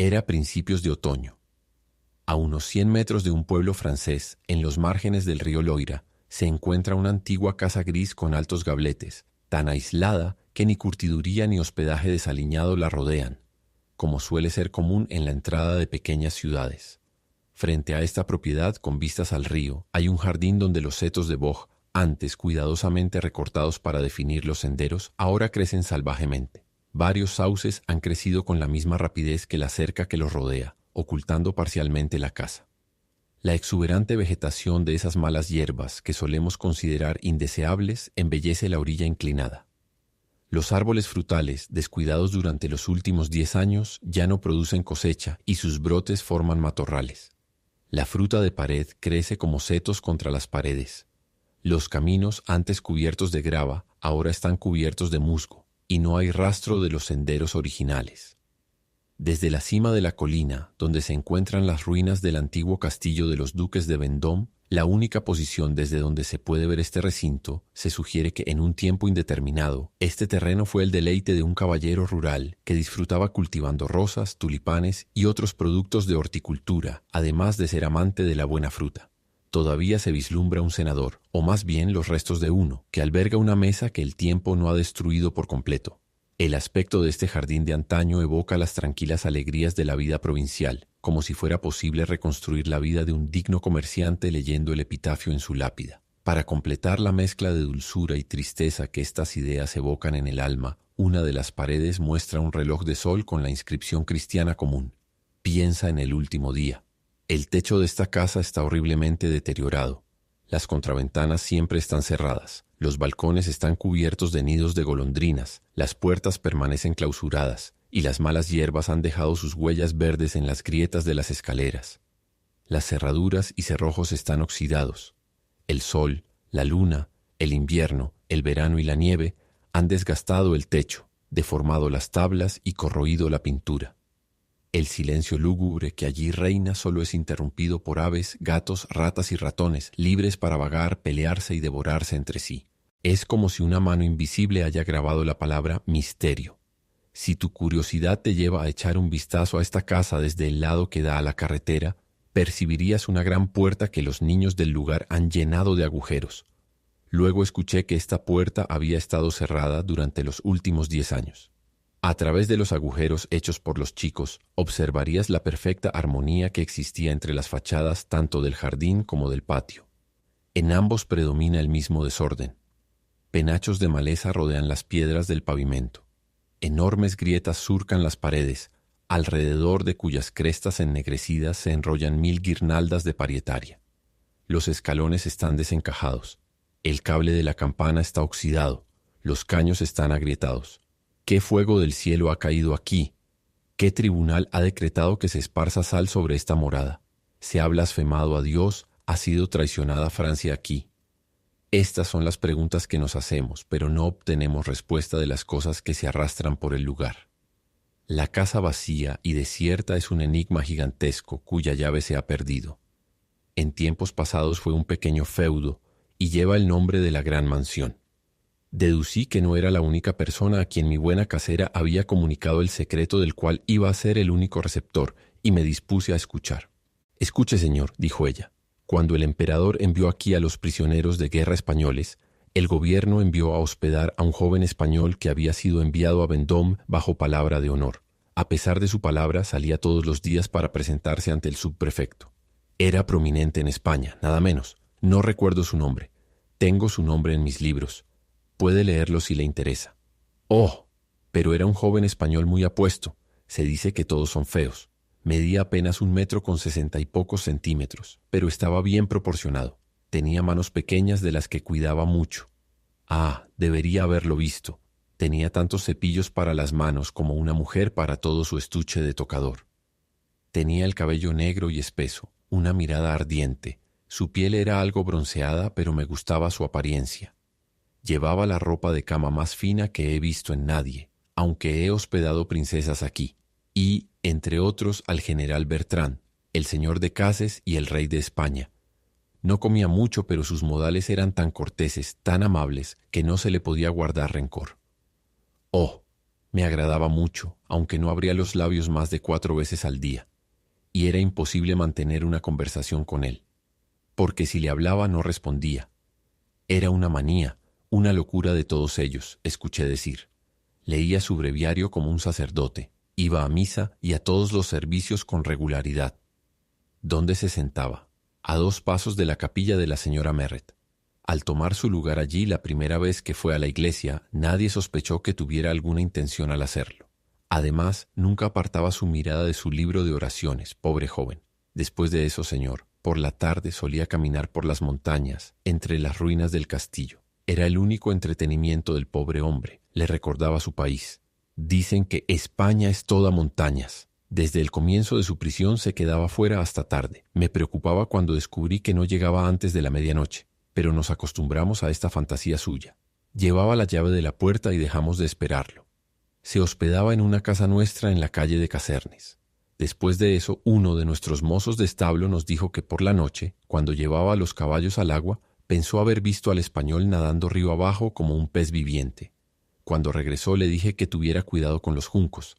Era principios de otoño. A unos 100 metros de un pueblo francés, en los márgenes del río Loira, se encuentra una antigua casa gris con altos gabletes, tan aislada que ni curtiduría ni hospedaje desaliñado la rodean, como suele ser común en la entrada de pequeñas ciudades. Frente a esta propiedad, con vistas al río, hay un jardín donde los setos de boj, antes cuidadosamente recortados para definir los senderos, ahora crecen salvajemente. Varios sauces han crecido con la misma rapidez que la cerca que los rodea, ocultando parcialmente la casa. La exuberante vegetación de esas malas hierbas que solemos considerar indeseables embellece la orilla inclinada. Los árboles frutales, descuidados durante los últimos 10 años, ya no producen cosecha y sus brotes forman matorrales. La fruta de pared crece como setos contra las paredes. Los caminos, antes cubiertos de grava, ahora están cubiertos de musgo, y no hay rastro de los senderos originales. Desde la cima de la colina, donde se encuentran las ruinas del antiguo castillo de los duques de Vendôme, la única posición desde donde se puede ver este recinto, se sugiere que en un tiempo indeterminado, este terreno fue el deleite de un caballero rural que disfrutaba cultivando rosas, tulipanes y otros productos de horticultura, además de ser amante de la buena fruta. Todavía se vislumbra un cenador, o más bien los restos de uno, que alberga una mesa que el tiempo no ha destruido por completo. El aspecto de este jardín de antaño evoca las tranquilas alegrías de la vida provincial, como si fuera posible reconstruir la vida de un digno comerciante leyendo el epitafio en su lápida. Para completar la mezcla de dulzura y tristeza que estas ideas evocan en el alma, una de las paredes muestra un reloj de sol con la inscripción cristiana común: piensa en el último día. El techo de esta casa está horriblemente deteriorado. Las contraventanas siempre están cerradas. Los balcones están cubiertos de nidos de golondrinas, las puertas permanecen clausuradas y las malas hierbas han dejado sus huellas verdes en las grietas de las escaleras. Las cerraduras y cerrojos están oxidados. El sol, la luna, el invierno, el verano y la nieve han desgastado el techo, deformado las tablas y corroído la pintura. El silencio lúgubre que allí reina solo es interrumpido por aves, gatos, ratas y ratones, libres para vagar, pelearse y devorarse entre sí. Es como si una mano invisible haya grabado la palabra misterio. Si tu curiosidad te lleva a echar un vistazo a esta casa desde el lado que da a la carretera, percibirías una gran puerta que los niños del lugar han llenado de agujeros. Luego escuché que esta puerta había estado cerrada durante los últimos 10 años. A través de los agujeros hechos por los chicos, observarías la perfecta armonía que existía entre las fachadas tanto del jardín como del patio. En ambos predomina el mismo desorden. Penachos de maleza rodean las piedras del pavimento. Enormes grietas surcan las paredes, alrededor de cuyas crestas ennegrecidas se enrollan 1000 guirnaldas de parietaria. Los escalones están desencajados. El cable de la campana está oxidado. Los caños están agrietados. ¿Qué fuego del cielo ha caído aquí? ¿Qué tribunal ha decretado que se esparza sal sobre esta morada? ¿Se ha blasfemado a Dios? ¿Ha sido traicionada Francia aquí? Estas son las preguntas que nos hacemos, pero no obtenemos respuesta de las cosas que se arrastran por el lugar. La casa vacía y desierta es un enigma gigantesco cuya llave se ha perdido. En tiempos pasados fue un pequeño feudo y lleva el nombre de la gran mansión. Deducí que no era la única persona a quien mi buena casera había comunicado el secreto del cual iba a ser el único receptor, y me dispuse a escuchar. «Escuche, señor», dijo ella. «Cuando el emperador envió aquí a los prisioneros de guerra españoles, el gobierno envió a hospedar a un joven español que había sido enviado a Vendôme bajo palabra de honor. A pesar de su palabra, salía todos los días para presentarse ante el subprefecto. Era prominente en España, nada menos. No recuerdo su nombre. Tengo su nombre en mis libros. Puede leerlo si le interesa». «Oh, pero era un joven español muy apuesto. Se dice que todos son feos. Medía apenas 1,60 y pocos centímetros, pero estaba bien proporcionado. Tenía manos pequeñas de las que cuidaba mucho. Ah, debería haberlo visto. Tenía tantos cepillos para las manos como una mujer para todo su estuche de tocador. Tenía el cabello negro y espeso, una mirada ardiente. Su piel era algo bronceada, pero me gustaba su apariencia. Llevaba la ropa de cama más fina que he visto en nadie, aunque he hospedado princesas aquí, y, entre otros, al general Bertrand, el señor de Cases y el rey de España. No comía mucho, pero sus modales eran tan corteses, tan amables, que no se le podía guardar rencor. Oh, Me agradaba mucho, aunque no abría los labios más de 4 veces al día, y era imposible mantener una conversación con él, porque si le hablaba no respondía. Era una manía, una locura de todos ellos, escuché decir. Leía su breviario como un sacerdote, iba a misa y a todos los servicios con regularidad. ¿Dónde se sentaba? A 2 pasos de la capilla de la señora Merret. Al tomar su lugar allí la primera vez que fue a la iglesia, nadie sospechó que tuviera alguna intención al hacerlo. Además, nunca apartaba su mirada de su libro de oraciones, pobre joven. Después de eso, señor, por la tarde solía caminar por las montañas, entre las ruinas del castillo. Era el único entretenimiento del pobre hombre. Le recordaba su país. Dicen que España es toda montañas. Desde el comienzo de su prisión se quedaba fuera hasta tarde. Me preocupaba cuando descubrí que no llegaba antes de la medianoche, pero nos acostumbramos a esta fantasía suya. Llevaba la llave de la puerta y dejamos de esperarlo. Se hospedaba en una casa nuestra en la calle de Casernes. Después de eso, uno de nuestros mozos de establo nos dijo que por la noche, cuando llevaba a los caballos al agua, pensó haber visto al español nadando río abajo como un pez viviente. Cuando regresó le dije que tuviera cuidado con los juncos.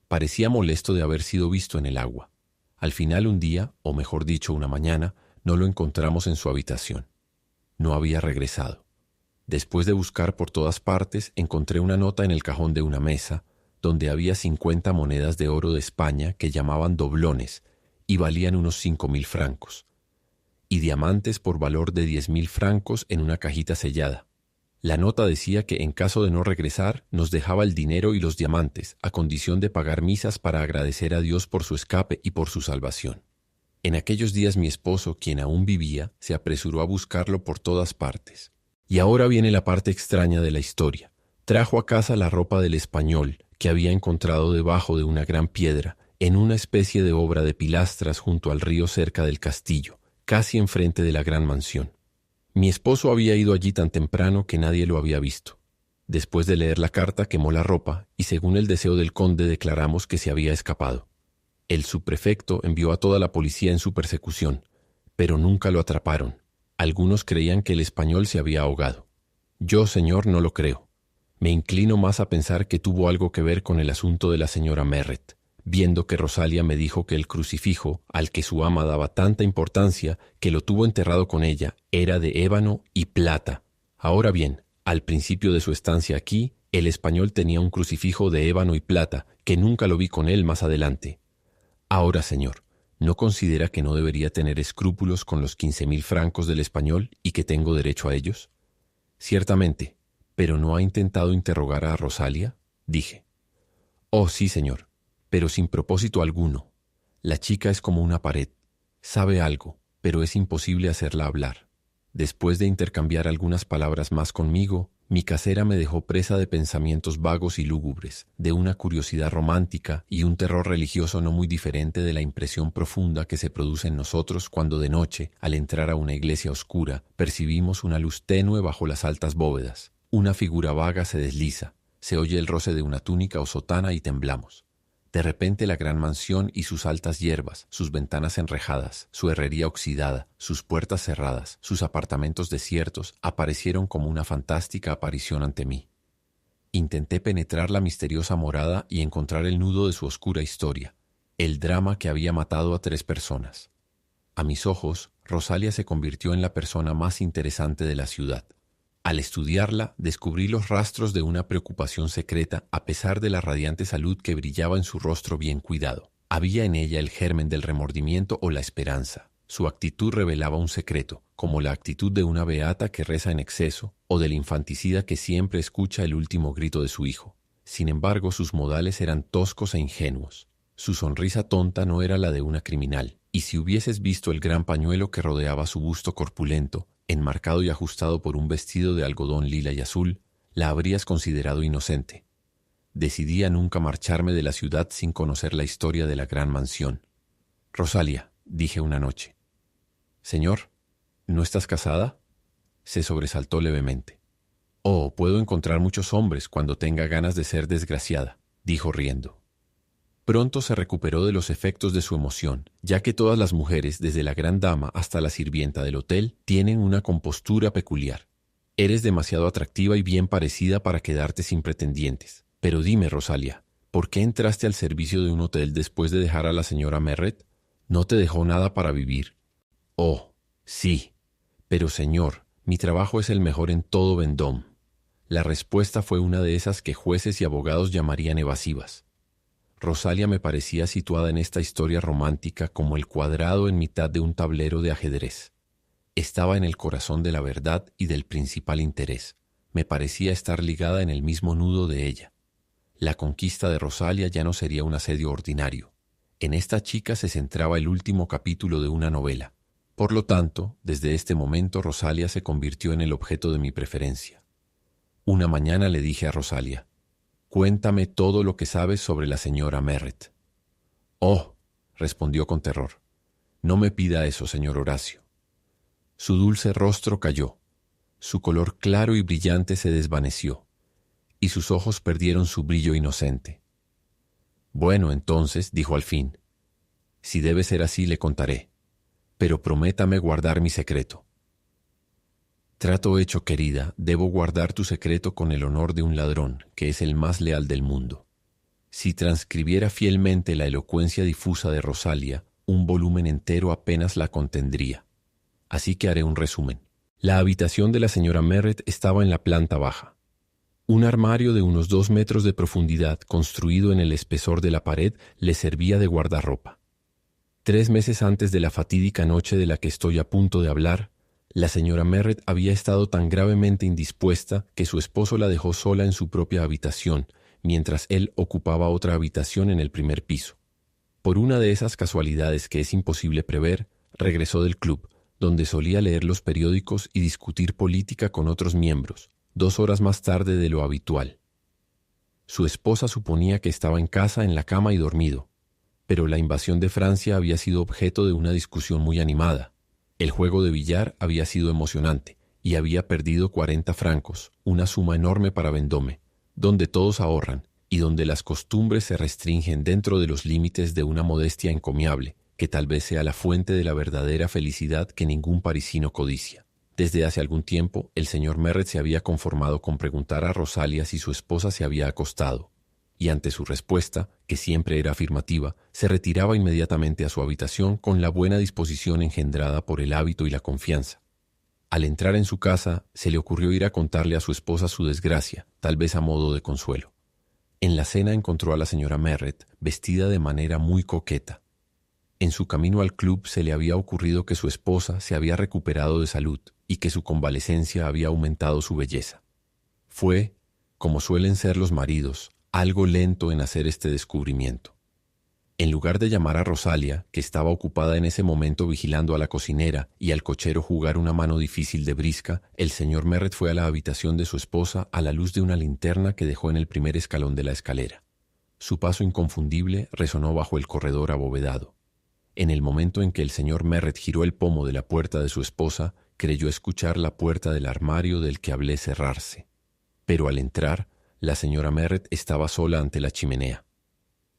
Parecía molesto de haber sido visto en el agua. Al final un día, o mejor dicho una mañana, no lo encontramos en su habitación. No había regresado. Después de buscar por todas partes, encontré una nota en el cajón de una mesa, donde había 50 monedas de oro de España que llamaban doblones y valían unos 5.000 francos, y diamantes por valor de 10.000 francos en una cajita sellada. La nota decía que en caso de no regresar, nos dejaba el dinero y los diamantes, a condición de pagar misas para agradecer a Dios por su escape y por su salvación. En aquellos días mi esposo, quien aún vivía, se apresuró a buscarlo por todas partes. Y ahora viene la parte extraña de la historia. Trajo a casa la ropa del español, que había encontrado debajo de una gran piedra, en una especie de obra de pilastras junto al río cerca del castillo, casi enfrente de la gran mansión. Mi esposo había ido allí tan temprano que nadie lo había visto. Después de leer la carta quemó la ropa y según el deseo del conde declaramos que se había escapado. El subprefecto envió a toda la policía en su persecución, pero nunca lo atraparon. Algunos creían que el español se había ahogado. Yo, señor, no lo creo. Me inclino más a pensar que tuvo algo que ver con el asunto de la señora Merret, viendo que Rosalia me dijo que el crucifijo, al que su ama daba tanta importancia, que lo tuvo enterrado con ella, era de ébano y plata. Ahora bien, al principio de su estancia aquí, el español tenía un crucifijo de ébano y plata, que nunca lo vi con él más adelante. Ahora, señor, ¿no considera que no debería tener escrúpulos con los 15.000 francos del español y que tengo derecho a ellos? Ciertamente, ¿pero no ha intentado interrogar a Rosalia? Dije. Oh, sí, señor, pero sin propósito alguno. La chica es como una pared. Sabe algo, pero es imposible hacerla hablar. Después de intercambiar algunas palabras más conmigo, mi casera me dejó presa de pensamientos vagos y lúgubres, de una curiosidad romántica y un terror religioso no muy diferente de la impresión profunda que se produce en nosotros cuando de noche, al entrar a una iglesia oscura, percibimos una luz tenue bajo las altas bóvedas. Una figura vaga se desliza, se oye el roce de una túnica o sotana y temblamos. De repente la gran mansión y sus altas hierbas, sus ventanas enrejadas, su herrería oxidada, sus puertas cerradas, sus apartamentos desiertos, aparecieron como una fantástica aparición ante mí. Intenté penetrar la misteriosa morada y encontrar el nudo de su oscura historia, el drama que había matado a 3 personas. A mis ojos, Rosalia se convirtió en la persona más interesante de la ciudad. Al estudiarla, descubrí los rastros de una preocupación secreta a pesar de la radiante salud que brillaba en su rostro bien cuidado. Había en ella el germen del remordimiento o la esperanza. Su actitud revelaba un secreto, como la actitud de una beata que reza en exceso o del infanticida que siempre escucha el último grito de su hijo. Sin embargo, sus modales eran toscos e ingenuos. Su sonrisa tonta no era la de una criminal, y si hubieses visto el gran pañuelo que rodeaba su busto corpulento, enmarcado y ajustado por un vestido de algodón lila y azul, la habrías considerado inocente. Decidí a nunca marcharme de la ciudad sin conocer la historia de la gran mansión. Rosalia, dije una noche. Señor, ¿no estás casada? Se sobresaltó levemente. Oh, puedo encontrar muchos hombres cuando tenga ganas de ser desgraciada, dijo riendo. Pronto se recuperó de los efectos de su emoción, ya que todas las mujeres, desde la gran dama hasta la sirvienta del hotel, tienen una compostura peculiar. Eres demasiado atractiva y bien parecida para quedarte sin pretendientes. Pero dime, Rosalia, ¿por qué entraste al servicio de un hotel después de dejar a la señora Merritt? No te dejó nada para vivir. Oh, sí. Pero señor, mi trabajo es el mejor en todo Vendôme. La respuesta fue una de esas que jueces y abogados llamarían evasivas. Rosalia me parecía situada en esta historia romántica como el cuadrado en mitad de un tablero de ajedrez. Estaba en el corazón de la verdad y del principal interés. Me parecía estar ligada en el mismo nudo de ella. La conquista de Rosalia ya no sería un asedio ordinario. En esta chica se centraba el último capítulo de una novela. Por lo tanto, desde este momento Rosalia se convirtió en el objeto de mi preferencia. Una mañana le dije a Rosalia: «Cuéntame todo lo que sabes sobre la señora Merritt». «Oh», respondió con terror, «no me pida eso, señor Horacio». Su dulce rostro cayó, su color claro y brillante se desvaneció, y sus ojos perdieron su brillo inocente. «Bueno, entonces», dijo al fin, «si debe ser así, le contaré, pero prométame guardar mi secreto». «Trato hecho, querida, debo guardar tu secreto con el honor de un ladrón, que es el más leal del mundo. Si transcribiera fielmente la elocuencia difusa de Rosalia, un volumen entero apenas la contendría. Así que haré un resumen. La habitación de la señora Merritt estaba en la planta baja. Un armario de unos 2 metros de profundidad, construido en el espesor de la pared, le servía de guardarropa. 3 meses antes de la fatídica noche de la que estoy a punto de hablar, la señora Merritt había estado tan gravemente indispuesta que su esposo la dejó sola en su propia habitación, mientras él ocupaba otra habitación en el primer piso. Por una de esas casualidades que es imposible prever, regresó del club, donde solía leer los periódicos y discutir política con otros miembros, 2 horas más tarde de lo habitual. Su esposa suponía que estaba en casa, en la cama y dormido, pero la invasión de Francia había sido objeto de una discusión muy animada. El juego de billar había sido emocionante y había perdido 40 francos, una suma enorme para Vendôme, donde todos ahorran y donde las costumbres se restringen dentro de los límites de una modestia encomiable, que tal vez sea la fuente de la verdadera felicidad que ningún parisino codicia. Desde hace algún tiempo, el señor Merritt se había conformado con preguntar a Rosalia si su esposa se había acostado, y ante su respuesta, que siempre era afirmativa, se retiraba inmediatamente a su habitación con la buena disposición engendrada por el hábito y la confianza. Al entrar en su casa, se le ocurrió ir a contarle a su esposa su desgracia, tal vez a modo de consuelo. En la cena encontró a la señora Merritt, vestida de manera muy coqueta. En su camino al club se le había ocurrido que su esposa se había recuperado de salud y que su convalecencia había aumentado su belleza. Fue, como suelen ser los maridos, algo lento en hacer este descubrimiento. En lugar de llamar a Rosalia, que estaba ocupada en ese momento vigilando a la cocinera y al cochero jugar una mano difícil de brisca, el señor Merritt fue a la habitación de su esposa a la luz de una linterna que dejó en el primer escalón de la escalera. Su paso inconfundible resonó bajo el corredor abovedado. En el momento en que el señor Merritt giró el pomo de la puerta de su esposa, creyó escuchar la puerta del armario del que hablé cerrarse. Pero al entrar, la señora Merritt estaba sola ante la chimenea.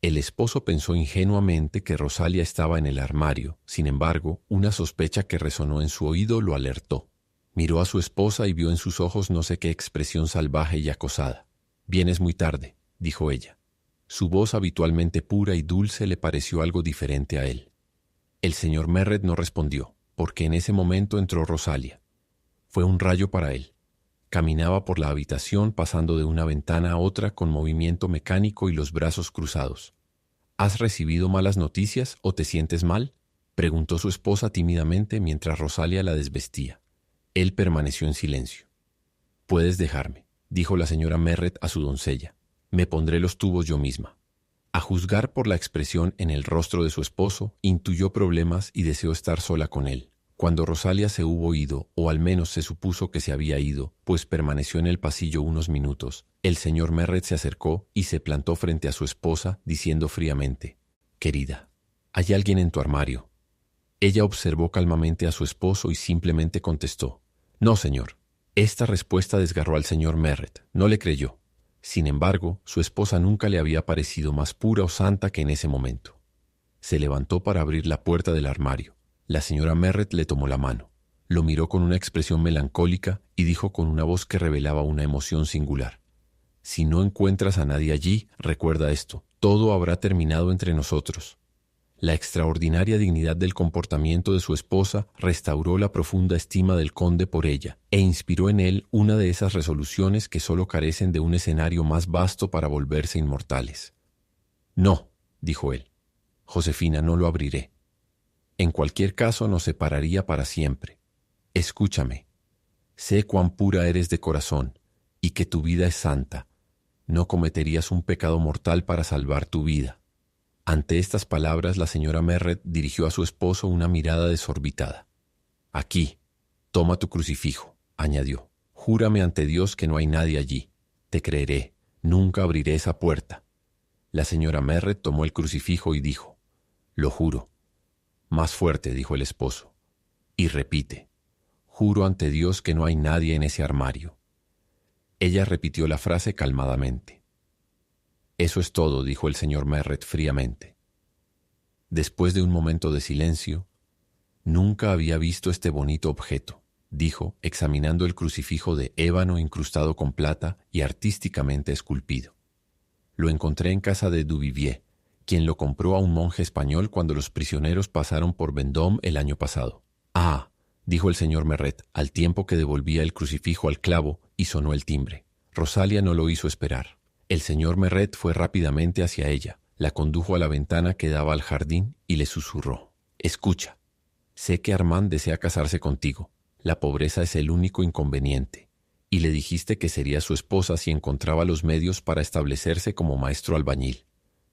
El esposo pensó ingenuamente que Rosalia estaba en el armario. Sin embargo, una sospecha que resonó en su oído lo alertó. Miró a su esposa y vio en sus ojos no sé qué expresión salvaje y acosada. «Vienes muy tarde», dijo ella. Su voz habitualmente pura y dulce le pareció algo diferente a él. El señor Merritt no respondió, porque en ese momento entró Rosalia. Fue un rayo para él. Caminaba por la habitación pasando de una ventana a otra con movimiento mecánico y los brazos cruzados. «¿Has recibido malas noticias o te sientes mal?», preguntó su esposa tímidamente mientras Rosalia la desvestía. Él permaneció en silencio. «Puedes dejarme», dijo la señora Merritt a su doncella. «Me pondré los tubos yo misma». A juzgar por la expresión en el rostro de su esposo, intuyó problemas y deseó estar sola con él. Cuando Rosalia se hubo ido, o al menos se supuso que se había ido, pues permaneció en el pasillo unos minutos, el señor Merritt se acercó y se plantó frente a su esposa, diciendo fríamente: «Querida, hay alguien en tu armario». Ella observó calmamente a su esposo y simplemente contestó: «No, señor». Esta respuesta desgarró al señor Merritt. No le creyó. Sin embargo, su esposa nunca le había parecido más pura o santa que en ese momento. Se levantó para abrir la puerta del armario. La señora Merritt le tomó la mano, lo miró con una expresión melancólica y dijo con una voz que revelaba una emoción singular: Si no encuentras a nadie allí, recuerda esto, todo habrá terminado entre nosotros. La extraordinaria dignidad del comportamiento de su esposa restauró la profunda estima del conde por ella e inspiró en él una de esas resoluciones que solo carecen de un escenario más vasto para volverse inmortales. No, dijo él, Josefina, no lo abriré. En cualquier caso nos separaría para siempre. Escúchame. Sé cuán pura eres de corazón y que tu vida es santa. No cometerías un pecado mortal para salvar tu vida. Ante estas palabras, la señora Merret dirigió a su esposo una mirada desorbitada. Aquí, toma tu crucifijo, añadió. Júrame ante Dios que no hay nadie allí. Te creeré, nunca abriré esa puerta. La señora Merret tomó el crucifijo y dijo, lo juro. Más fuerte, dijo el esposo. Y repite, juro ante Dios que no hay nadie en ese armario. Ella repitió la frase calmadamente. Eso es todo, dijo el señor Merret fríamente. Después de un momento de silencio, nunca había visto este bonito objeto, dijo, examinando el crucifijo de ébano incrustado con plata y artísticamente esculpido. Lo encontré en casa de Duvivier, quien lo compró a un monje español cuando los prisioneros pasaron por Vendôme el año pasado. Ah, dijo el señor Merret, al tiempo que devolvía el crucifijo al clavo y sonó el timbre. Rosalia no lo hizo esperar. El señor Merret fue rápidamente hacia ella, la condujo a la ventana que daba al jardín y le susurró. Escucha, sé que Armand desea casarse contigo. La pobreza es el único inconveniente. Y le dijiste que sería su esposa si encontraba los medios para establecerse como maestro albañil.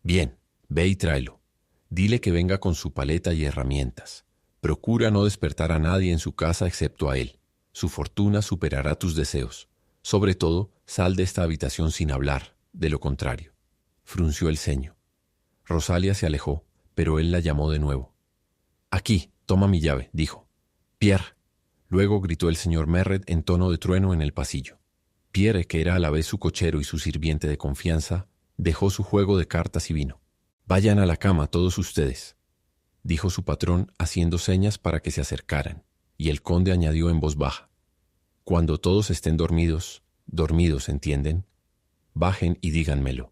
Bien, ve y tráelo. Dile que venga con su paleta y herramientas. Procura no despertar a nadie en su casa excepto a él. Su fortuna superará tus deseos. Sobre todo, sal de esta habitación sin hablar. De lo contrario. Frunció el ceño. Rosalia se alejó, pero él la llamó de nuevo. Aquí, toma mi llave, dijo. Pierre. Luego gritó el señor Merret en tono de trueno en el pasillo. Pierre, que era a la vez su cochero y su sirviente de confianza, dejó su juego de cartas y vino. Vayan a la cama todos ustedes, dijo su patrón haciendo señas para que se acercaran, y el conde añadió en voz baja. Cuando todos estén dormidos, ¿entienden? Bajen y díganmelo.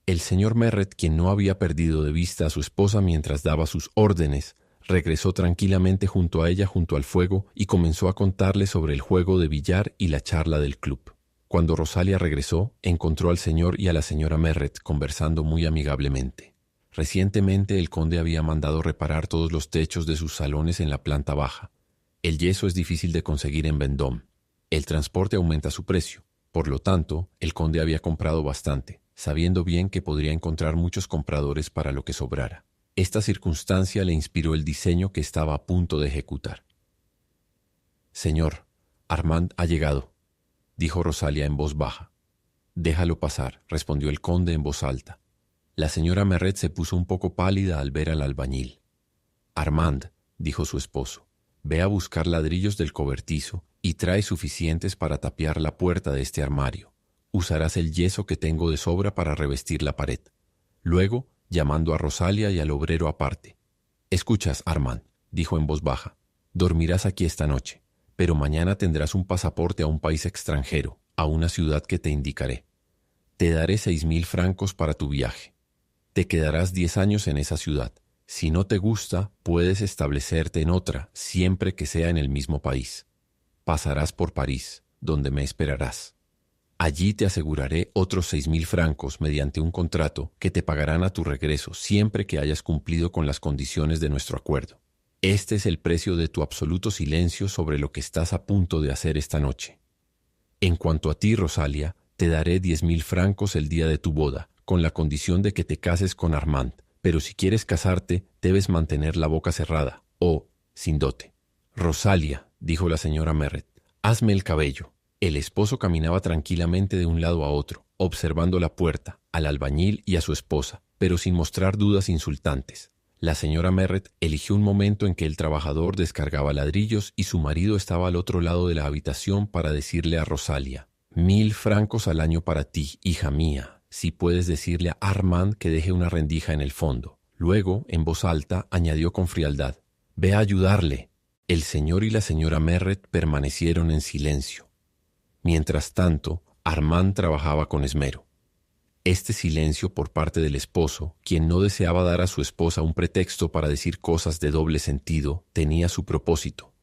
El señor Merret, quien no había perdido de vista a su esposa mientras daba sus órdenes, regresó tranquilamente junto a ella junto al fuego y comenzó a contarle sobre el juego de billar y la charla del club. Cuando Rosalia regresó, encontró al señor y a la señora Merret conversando muy amigablemente. Recientemente el conde había mandado reparar todos los techos de sus salones en la planta baja. El yeso es difícil de conseguir en Vendôme. El transporte aumenta su precio. Por lo tanto, el conde había comprado bastante, sabiendo bien que podría encontrar muchos compradores para lo que sobrara. Esta circunstancia le inspiró el diseño que estaba a punto de ejecutar. Señor, Armand ha llegado, dijo Rosalia en voz baja. Déjalo pasar, respondió el conde en voz alta. La señora Merret se puso un poco pálida al ver al albañil. Armand, dijo su esposo, ve a buscar ladrillos del cobertizo y trae suficientes para tapiar la puerta de este armario. Usarás el yeso que tengo de sobra para revestir la pared. Luego, llamando a Rosalia y al obrero aparte. Escuchas, Armand, dijo en voz baja, dormirás aquí esta noche, pero mañana tendrás un pasaporte a un país extranjero, a una ciudad que te indicaré. Te daré 6.000 francos para tu viaje. Te quedarás 10 años en esa ciudad. Si no te gusta, puedes establecerte en otra, siempre que sea en el mismo país. Pasarás por París, donde me esperarás. Allí te aseguraré otros 6.000 francos mediante un contrato que te pagarán a tu regreso siempre que hayas cumplido con las condiciones de nuestro acuerdo. Este es el precio de tu absoluto silencio sobre lo que estás a punto de hacer esta noche. En cuanto a ti, Rosalia, te daré 10.000 francos el día de tu boda, con la condición de que te cases con Armand, pero si quieres casarte, debes mantener la boca cerrada, o sin dote. Rosalia, dijo la señora Merret, hazme el cabello. El esposo caminaba tranquilamente de un lado a otro, observando la puerta, al albañil y a su esposa, pero sin mostrar dudas insultantes. La señora Merret eligió un momento en que el trabajador descargaba ladrillos y su marido estaba al otro lado de la habitación para decirle a Rosalia, 1.000 francos al año para ti, hija mía, si puedes decirle a Armand que deje una rendija en el fondo. Luego, en voz alta, añadió con frialdad, ve a ayudarle. El señor y la señora Merret permanecieron en silencio. Mientras tanto, Armand trabajaba con esmero. Este silencio por parte del esposo, quien no deseaba dar a su esposa un pretexto para decir cosas de doble sentido, tenía su propósito.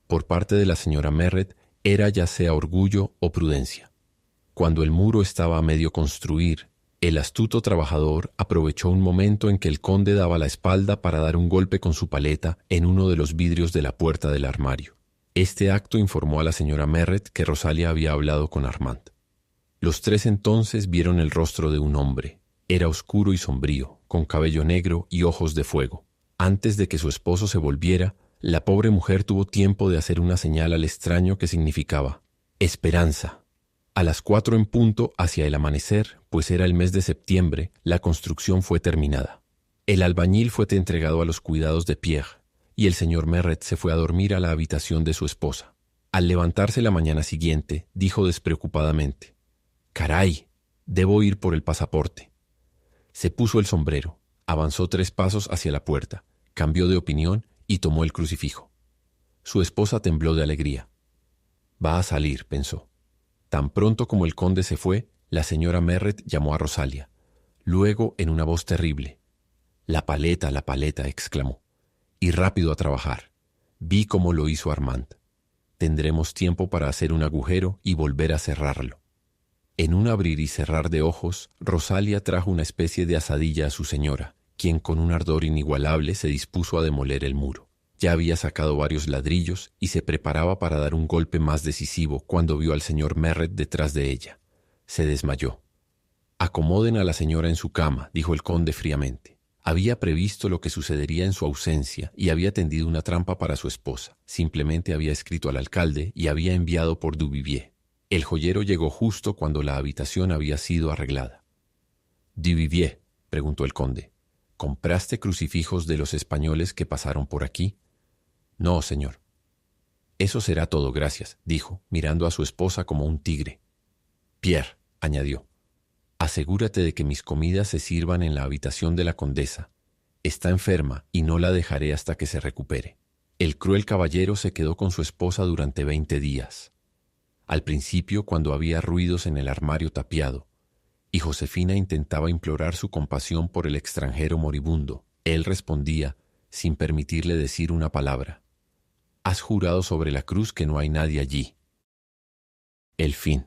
Por parte de la señora Merret era ya sea orgullo o prudencia. Cuando el muro estaba a medio construir, el astuto trabajador aprovechó un momento en que el conde daba la espalda para dar un golpe con su paleta en uno de los vidrios de la puerta del armario. Este acto informó a la señora Merret que Rosalia había hablado con Armand. Los tres entonces vieron el rostro de un hombre. Era oscuro y sombrío, con cabello negro y ojos de fuego. Antes de que su esposo se volviera, la pobre mujer tuvo tiempo de hacer una señal al extraño que significaba esperanza. A las 4 en punto, hacia el amanecer, pues era el mes de septiembre, la construcción fue terminada. El albañil fue entregado a los cuidados de Pierre, y el señor Merret se fue a dormir a la habitación de su esposa. Al levantarse la mañana siguiente, dijo despreocupadamente: «Caray, debo ir por el pasaporte». Se puso el sombrero, avanzó 3 pasos hacia la puerta, cambió de opinión y tomó el crucifijo. Su esposa tembló de alegría. «Va a salir», pensó. Tan pronto como el conde se fue, la señora Merret llamó a Rosalia. Luego, en una voz terrible: la paleta», exclamó. «Y rápido a trabajar. Vi cómo lo hizo Armand. Tendremos tiempo para hacer un agujero y volver a cerrarlo». En un abrir y cerrar de ojos, Rosalia trajo una especie de asadilla a su señora, quien con un ardor inigualable se dispuso a demoler el muro. Ya había sacado varios ladrillos y se preparaba para dar un golpe más decisivo cuando vio al señor Merret detrás de ella. Se desmayó. «Acomoden a la señora en su cama», dijo el conde fríamente. Había previsto lo que sucedería en su ausencia y había tendido una trampa para su esposa. Simplemente había escrito al alcalde y había enviado por Duvivier. El joyero llegó justo cuando la habitación había sido arreglada. «Duvivier», preguntó el conde, «¿compraste crucifijos de los españoles que pasaron por aquí?» «No, señor». «Eso será todo, gracias», dijo, mirando a su esposa como un tigre. «Pierre», añadió, «asegúrate de que mis comidas se sirvan en la habitación de la condesa. Está enferma y no la dejaré hasta que se recupere». El cruel caballero se quedó con su esposa durante 20 días. Al principio, cuando había ruidos en el armario tapiado, y Josefina intentaba implorar su compasión por el extranjero moribundo, él respondía, sin permitirle decir una palabra: «Has jurado sobre la cruz que no hay nadie allí». El fin.